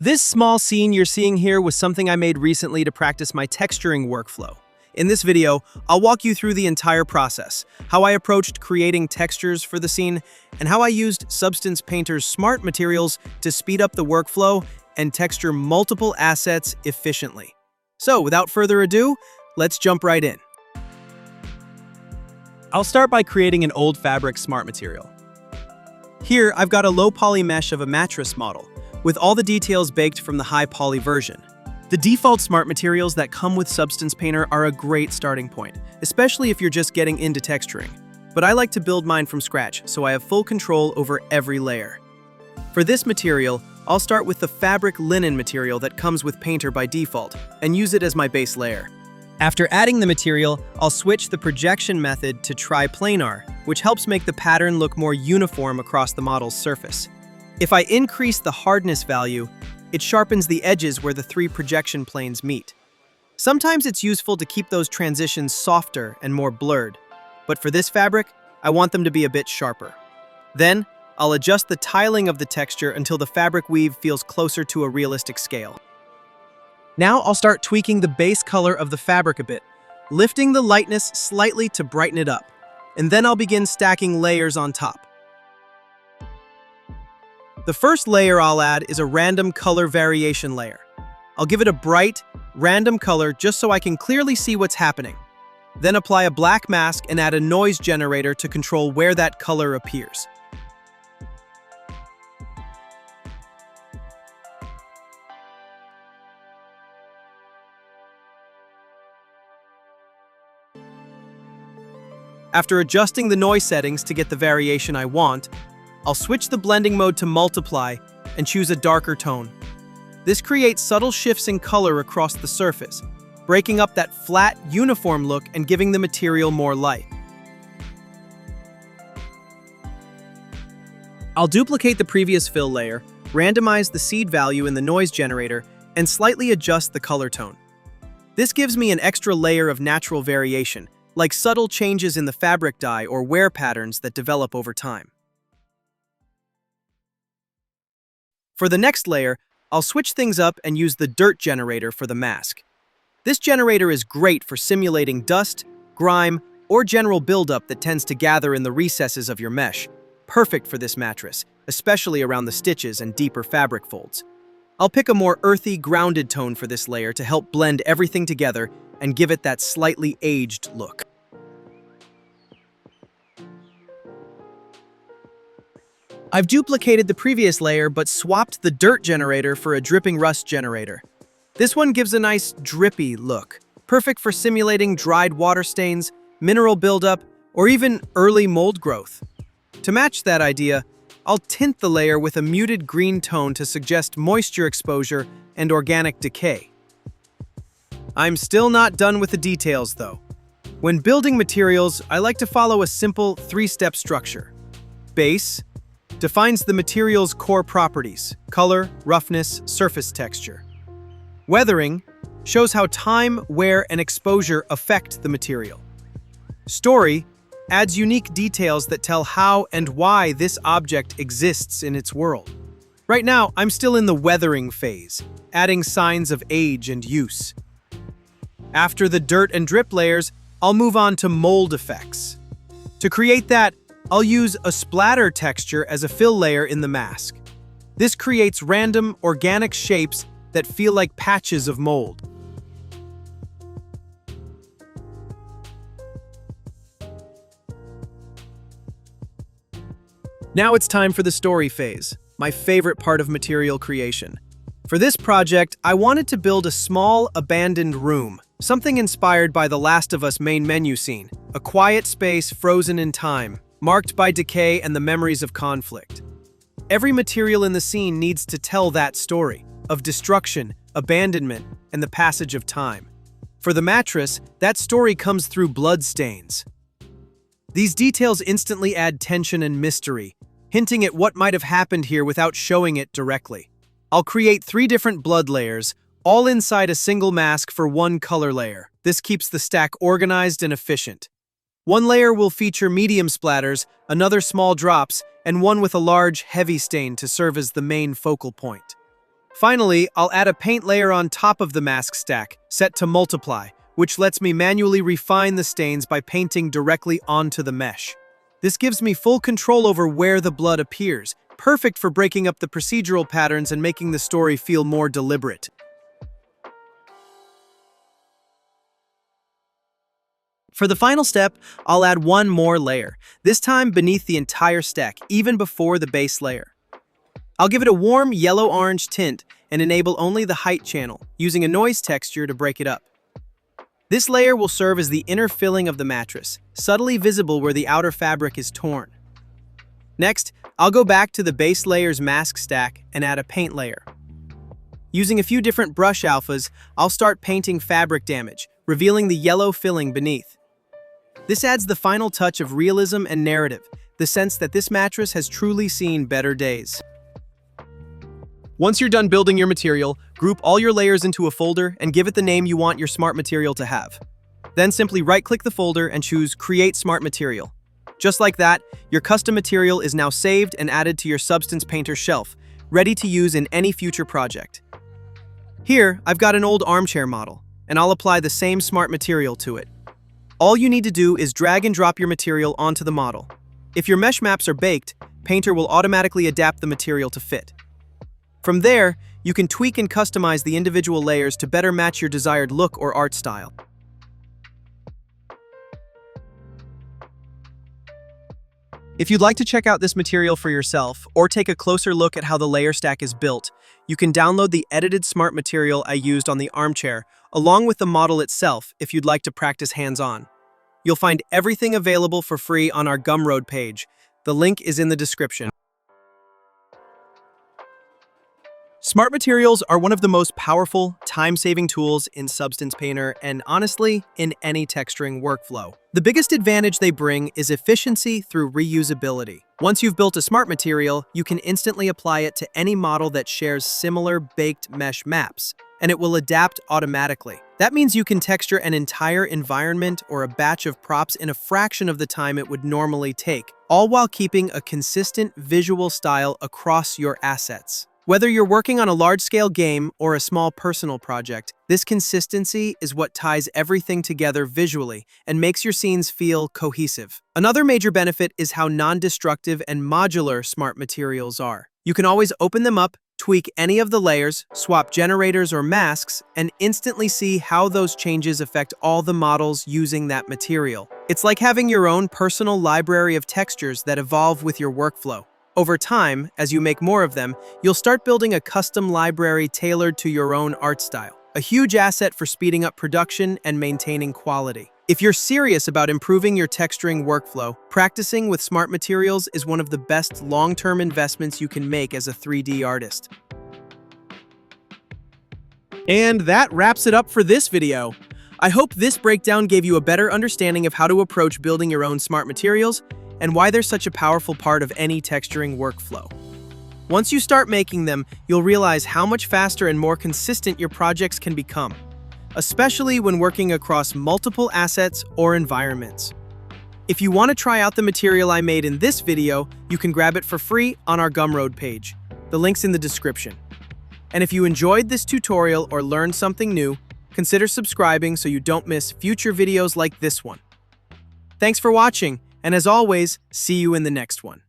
This small scene you're seeing here was something I made recently to practice my texturing workflow. In this video, I'll walk you through the entire process, how I approached creating textures for the scene, and how I used Substance Painter's smart materials to speed up the workflow and texture multiple assets efficiently. So, without further ado, let's jump right in. I'll start by creating an old fabric smart material. Here, I've got a low poly mesh of a mattress model, with all the details baked from the high poly version. The default smart materials that come with Substance Painter are a great starting point, especially if you're just getting into texturing. But I like to build mine from scratch, so I have full control over every layer. For this material, I'll start with the fabric linen material that comes with Painter by default, and use it as my base layer. After adding the material, I'll switch the projection method to triplanar, which helps make the pattern look more uniform across the model's surface. If I increase the hardness value, it sharpens the edges where the three projection planes meet. Sometimes it's useful to keep those transitions softer and more blurred, but for this fabric, I want them to be a bit sharper. Then, I'll adjust the tiling of the texture until the fabric weave feels closer to a realistic scale. Now I'll start tweaking the base color of the fabric a bit, lifting the lightness slightly to brighten it up, and then I'll begin stacking layers on top. The first layer I'll add is a random color variation layer. I'll give it a bright, random color just so I can clearly see what's happening. Then apply a black mask and add a noise generator to control where that color appears. After adjusting the noise settings to get the variation I want, I'll switch the blending mode to multiply and choose a darker tone. This creates subtle shifts in color across the surface, breaking up that flat, uniform look and giving the material more light. I'll duplicate the previous fill layer, randomize the seed value in the noise generator, and slightly adjust the color tone. This gives me an extra layer of natural variation, like subtle changes in the fabric dye or wear patterns that develop over time. For the next layer, I'll switch things up and use the dirt generator for the mask. This generator is great for simulating dust, grime, or general buildup that tends to gather in the recesses of your mesh. Perfect for this mattress, especially around the stitches and deeper fabric folds. I'll pick a more earthy, grounded tone for this layer to help blend everything together and give it that slightly aged look. I've duplicated the previous layer but swapped the dirt generator for a dripping rust generator. This one gives a nice drippy look, perfect for simulating dried water stains, mineral buildup, or even early mold growth. To match that idea, I'll tint the layer with a muted green tone to suggest moisture exposure and organic decay. I'm still not done with the details though. When building materials, I like to follow a simple three-step structure. Base defines the material's core properties: color, roughness, surface texture. Weathering shows how time, wear, and exposure affect the material. Story adds unique details that tell how and why this object exists in its world. Right now, I'm still in the weathering phase, adding signs of age and use. After the dirt and drip layers, I'll move on to mold effects. To create that, I'll use a splatter texture as a fill layer in the mask. This creates random, organic shapes that feel like patches of mold. Now it's time for the story phase, my favorite part of material creation. For this project, I wanted to build a small, abandoned room, something inspired by the Last of Us main menu scene, a quiet space frozen in time, marked by decay and the memories of conflict. Every material in the scene needs to tell that story of destruction, abandonment, and the passage of time. For the mattress, that story comes through blood stains. These details instantly add tension and mystery, hinting at what might have happened here without showing it directly. I'll create 3 different blood layers, all inside a single mask for one color layer. This keeps the stack organized and efficient. One layer will feature medium splatters, another small drops, and one with a large, heavy stain to serve as the main focal point. Finally, I'll add a paint layer on top of the mask stack, set to multiply, which lets me manually refine the stains by painting directly onto the mesh. This gives me full control over where the blood appears, perfect for breaking up the procedural patterns and making the story feel more deliberate. For the final step, I'll add one more layer, this time beneath the entire stack, even before the base layer. I'll give it a warm yellow-orange tint and enable only the height channel, using a noise texture to break it up. This layer will serve as the inner filling of the mattress, subtly visible where the outer fabric is torn. Next, I'll go back to the base layer's mask stack and add a paint layer. Using a few different brush alphas, I'll start painting fabric damage, revealing the yellow filling beneath. This adds the final touch of realism and narrative, the sense that this mattress has truly seen better days. Once you're done building your material, group all your layers into a folder and give it the name you want your smart material to have. Then simply right-click the folder and choose Create Smart Material. Just like that, your custom material is now saved and added to your Substance Painter shelf, ready to use in any future project. Here, I've got an old armchair model, and I'll apply the same smart material to it. All you need to do is drag and drop your material onto the model. If your mesh maps are baked, Painter will automatically adapt the material to fit. From there, you can tweak and customize the individual layers to better match your desired look or art style. If you'd like to check out this material for yourself, or take a closer look at how the layer stack is built, you can download the edited smart material I used on the armchair, along with the model itself if you'd like to practice hands-on. You'll find everything available for free on our Gumroad page. The link is in the description. Smart materials are one of the most powerful, time-saving tools in Substance Painter and, honestly, in any texturing workflow. The biggest advantage they bring is efficiency through reusability. Once you've built a smart material, you can instantly apply it to any model that shares similar baked mesh maps, and it will adapt automatically. That means you can texture an entire environment or a batch of props in a fraction of the time it would normally take, all while keeping a consistent visual style across your assets. Whether you're working on a large-scale game or a small personal project, this consistency is what ties everything together visually and makes your scenes feel cohesive. Another major benefit is how non-destructive and modular smart materials are. You can always open them up, tweak any of the layers, swap generators or masks, and instantly see how those changes affect all the models using that material. It's like having your own personal library of textures that evolve with your workflow. Over time, as you make more of them, you'll start building a custom library tailored to your own art style, a huge asset for speeding up production and maintaining quality. If you're serious about improving your texturing workflow, practicing with smart materials is one of the best long-term investments you can make as a 3D artist. And that wraps it up for this video. I hope this breakdown gave you a better understanding of how to approach building your own smart materials and why they're such a powerful part of any texturing workflow. Once you start making them, you'll realize how much faster and more consistent your projects can become, especially when working across multiple assets or environments. If you want to try out the material I made in this video, you can grab it for free on our Gumroad page. The link's in the description. And if you enjoyed this tutorial or learned something new, consider subscribing so you don't miss future videos like this one. Thanks for watching. And as always, see you in the next one.